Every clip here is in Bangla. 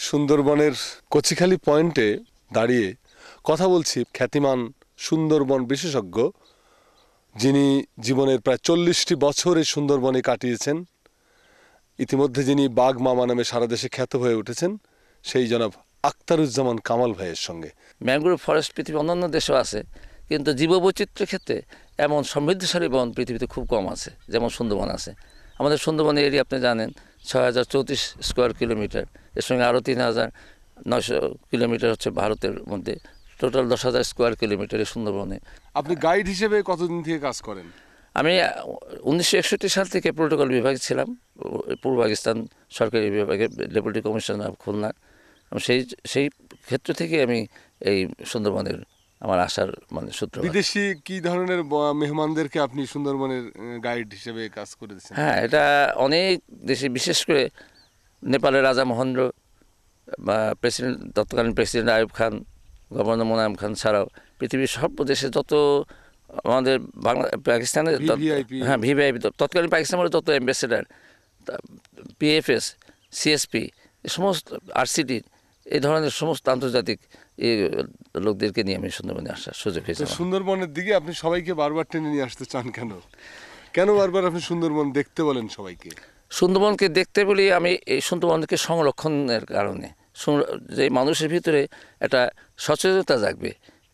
সুন্দরবনের কচিখালি পয়েন্টে দাঁড়িয়ে কথা বলছি খ্যাতিমান সুন্দরবন বিশেষজ্ঞ, যিনি জীবনের প্রায় 40টি বছর এই সুন্দরবনে কাটিয়েছেন, ইতিমধ্যে যিনি বাঘ মামা নামে সারা দেশে খ্যাত হয়ে উঠেছেন, সেই জনাব আখতারুজ্জামান কামাল ভাইয়ের সঙ্গে। ম্যানগ্রোভ ফরেস্ট পৃথিবীর অন্যান্য দেশেও আছে, কিন্তু জীববৈচিত্র্যের ক্ষেত্রে এমন সমৃদ্ধশালী বন পৃথিবীতে খুব কম আছে, যেমন সুন্দরবন আছে। আমাদের সুন্দরবন এরিয়া আপনি জানেন 6034 স্কোয়ার কিলোমিটার, এর সঙ্গে আরও 3900 কিলোমিটার হচ্ছে ভারতের মধ্যে, টোটাল 10,000 স্কোয়ার কিলোমিটার এই সুন্দরবনে। আপনি গাইড হিসেবে কতদিন থেকে কাজ করেন? আমি 1961 সাল থেকে প্রোটোকল বিভাগে ছিলাম, পূর্ব পাকিস্তান সরকারি বিভাগে, ডেপুটি কমিশনার খুলনা। সেই সেই ক্ষেত্র থেকে আমি এই সুন্দরবনের আমার আসার সূত্র। বিদেশি কি ধরনের মেহমানদেরকে আপনি সুন্দরবনের গাইড হিসেবে কাজ করে দিচ্ছেন? হ্যাঁ, এটা অনেক দেশে, বিশেষ করে নেপালের রাজা মহেন্দ্র বা তৎকালীন প্রেসিডেন্ট আইয়ুব খান, গভর্নর মোনায়েম খান ছাড়াও পৃথিবীর সব দেশে যত আমাদের পাকিস্তানের ভিভিআইপি তৎকালীন পাকিস্তানের যত অ্যাম্বাসেডার, পিএফএস, সিএসপি, সমস্ত আরসিটি, এই ধরনের সমস্ত আন্তর্জাতিক লোকদেরকে নিয়ে আমি সুন্দরবনে আসার সুযোগ হয়েছে। সুন্দরবনের দিকে আপনি সবাইকে বারবার টেনে নিয়ে আসতে চান কেন? কেন বারবার আপনি সুন্দরবন দেখতে বলেন সবাইকে? সুন্দরবনকে দেখতে বলি আমি এই সুন্দরবনকে সংরক্ষণের কারণে, যে মানুষের ভিতরে একটা সচেতনতা জাগবে,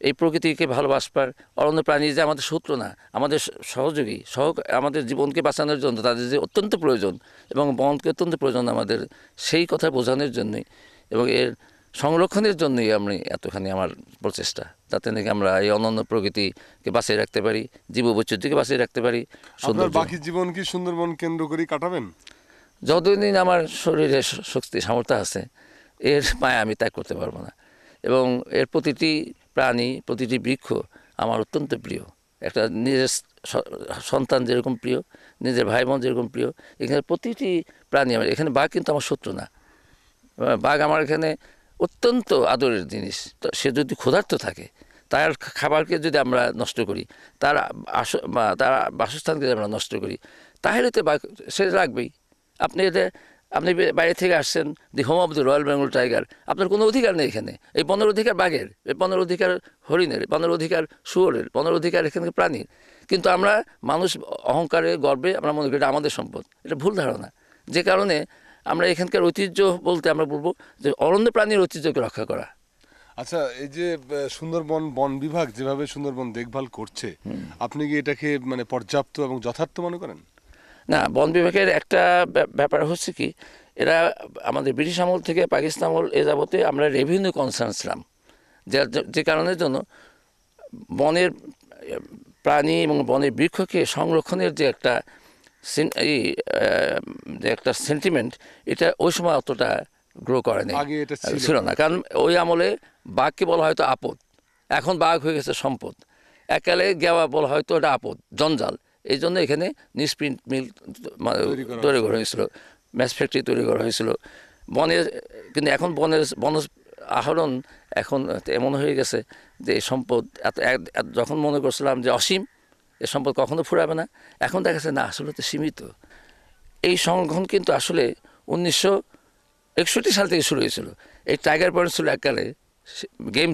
এই প্রকৃতিকে ভালোবাসবার, অরণ্য প্রাণী যে আমাদের শত্রু না, আমাদের সহযোগী, আমাদের জীবনকে বাঁচানোর জন্য তাদের যে অত্যন্ত প্রয়োজন এবং বনকে অত্যন্ত প্রয়োজন আমাদের, সেই কথা বোঝানোর জন্যই এবং এর সংরক্ষণের জন্যই আমি এতখানি আমার প্রচেষ্টা, যাতে নাকি আমরা এই অনন্য প্রকৃতিকে বাঁচিয়ে রাখতে পারি, জীববৈচিত্র্যকে বাঁচিয়ে রাখতে পারি। আপনার বাকি জীবন কি সুন্দরবন কেন্দ্র করেই কাটাবেন? যতদিন আমার শরীরে শক্তি সামর্থ্য আছে, এর মায়া আমি ত্যাগ করতে পারবো না। এবং এর প্রতিটি প্রাণী, প্রতিটি বৃক্ষ আমার অত্যন্ত প্রিয়। একটা নিজের সন্তান যেরকম প্রিয়, নিজের ভাই বোন যেরকম প্রিয়, এখানে প্রতিটি প্রাণী আমার, এখানে বাঘ কিন্তু আমার শত্রু না। বাঘ আমার এখানে অত্যন্ত আদরের জিনিস। তো সে যদি ক্ষুধার্ত থাকে, তার খাবারকে যদি আমরা নষ্ট করি, তার বাসস্থানকে যদি আমরা নষ্ট করি, তাহলে তো বাঘ সে রাখবেই। আপনি বাইরে থেকে আসছেন, দি home of the royal Bengal tiger, আপনার কোনো অধিকার নেই এখানে। এই বনের অধিকার বাঘের, এই বনের অধিকার হরিণের, বনের অধিকার শুয়োরের, বনের অধিকার এখানকার প্রাণীর। কিন্তু আমরা মানুষ অহংকারে, গর্বে আমরা মনে করি এটা আমাদের সম্পদ। এটা ভুল ধারণা। যে কারণে আমরা এখানকার ঐতিহ্য বলতে আমরা বলবো যে অরণ্য প্রাণীর ঐতিহ্যকে রক্ষা করা। আচ্ছা, এই যে সুন্দরবন বন বিভাগ যেভাবে সুন্দরবন দেখভাল করছে, আপনি কি এটাকে পর্যাপ্ত এবং যথার্থ মনে করেন? না, বন বিভাগের একটা ব্যাপার হচ্ছে কি, এরা আমাদের ব্রিটিশ আমল থেকে পাকিস্তান আমল এ যাবতে আমরা রেভিনিউ কনসার্ন ছিলাম, যে কারণের জন্য বনের প্রাণী এবং বনের বৃক্ষকে সংরক্ষণের যে একটা সেন্টিমেন্ট, এটা ওই সময় অতটা গ্রো করেনি, ছিল না। কারণ ওই আমলে বাঘকে বলা হয়তো আপদ, এখন বাঘ হয়ে গেছে সম্পদ। এককালে গেওয়া বলা হয়তো এটা আপদ, জঞ্জাল। এই জন্য এখানে নিউজপ্রিন্ট মিল তৈরি করা হয়েছিল, ম্যাচ ফ্যাক্টরি তৈরি করা হয়েছিল বনের। কিন্তু এখন বন আহরণ এখন এমন হয়ে গেছে যে এই সম্পদ যখন মনে করছিলাম যে অসীম, এ সম্পদ কখনো ফুরাবে না, এখন দেখা যাচ্ছে না, আসলে তো সীমিত। এই সংরক্ষণ কিন্তু আসলে 1961 সাল থেকে শুরু হয়েছিল। এই টাইগার পয়েন্ট ছিল এককালে গেম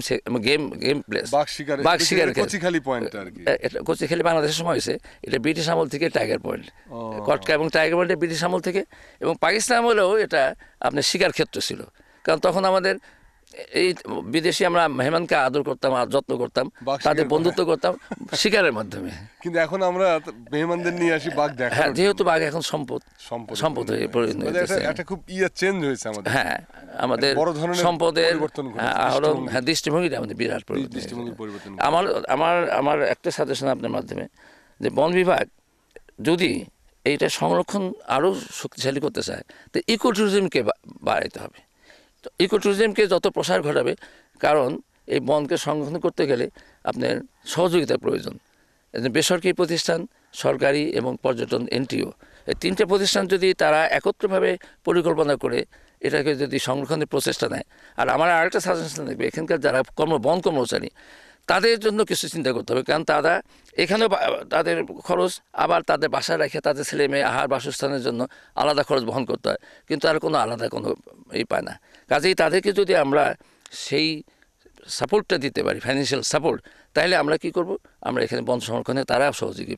প্লেস, বাঘ শিকার। কচিখালি বাংলাদেশের সময় হয়েছে, এটা ব্রিটিশ আমল থেকে টাইগার পয়েন্ট, কটকা এবং টাইগার পয়েন্ট ব্রিটিশ আমল থেকে। এবং পাকিস্তান আমলেও এটা আপনার শিকার ক্ষেত্র ছিল, কারণ তখন আমাদের এই বিদেশি আমরা মেহমানকে আদর করতাম, যত্ন করতাম, তাদের বন্ধুত্ব করতাম শিকারের মাধ্যমে। কিন্তু এখন আমরা মেহমানদের নিয়ে আসি বাঘ দেখা। হ্যাঁ, যেহেতু বাঘ এখন সম্পদ হয়ে পরিণত হয়েছে। এটা খুব চেঞ্জ হয়েছে আমাদের। হ্যাঁ, আমাদের সম্পদের আহরণ, দৃষ্টিভঙ্গিটা আমাদের বিরাট পরিবর্তন। আমার একটা সাজেশন আপনার মাধ্যমে, যে বন বিভাগ যদি এইটা সংরক্ষণ আরও শক্তিশালী করতে চায়, তো ইকো ট্যুরিজমকে বাড়াইতে হবে। তো ইকো ট্যুরিজমকে যত প্রসার ঘটাবে, কারণ এই বনকে সংরক্ষণ করতে গেলে আপনার সহযোগিতার প্রয়োজন। বেসরকারি প্রতিষ্ঠান, সরকারি এবং পর্যটন এনটিও, এই তিনটে প্রতিষ্ঠান যদি তারা একত্রভাবে পরিকল্পনা করে এটাকে যদি সংরক্ষণের প্রচেষ্টা নেয়। আর আমার আরেকটা সাজেশন থাকবে, এখানকার যারা বন কর্মচারী, তাদের জন্য কিছু চিন্তা করতে হবে, কারণ তারা এখানেও তাদের খরচ, আবার তাদের বাসায় রেখে তাদের ছেলে মেয়ে আহার বাসস্থানের জন্য আলাদা খরচ বহন করতে হয়, কিন্তু তারা কোনো আলাদা কোনো পায় না। কাজেই তাদেরকে যদি আমরা সেই সাপোর্টটা দিতে পারি, ফাইন্যান্সিয়াল সাপোর্ট, তাহলে আমরা কি করব, আমরা এখানে বন সংরক্ষণে তারা সহযোগী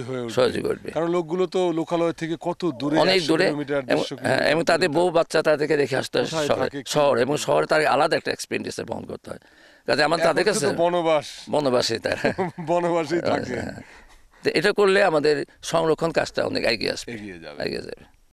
হয়ে উঠবে। সহযোগী করবে। কারণ লোকগুলো তো লোকালয় থেকে কত দূরে, অনেক 100 দূরে, কিলোমিটার, 150 কিলোমিটার এবং তাদের বউ বাচ্চা তাদেরকে রেখে আসতে হয় কোথায় থাকে, শহর, এবং শহরে তার আলাদা একটা এক্সপেন্ডিচার বহন করতে হয়। কাজে আমার তাদের এখন কাছে তো বনবাস, বনবাসী তারা বনবাসী থাকে, তো এটা করলে আমাদের সংরক্ষণ কাজটা অনেক এগিয়ে আসবে, এগিয়ে যাবে। এগিয়ে যাবে।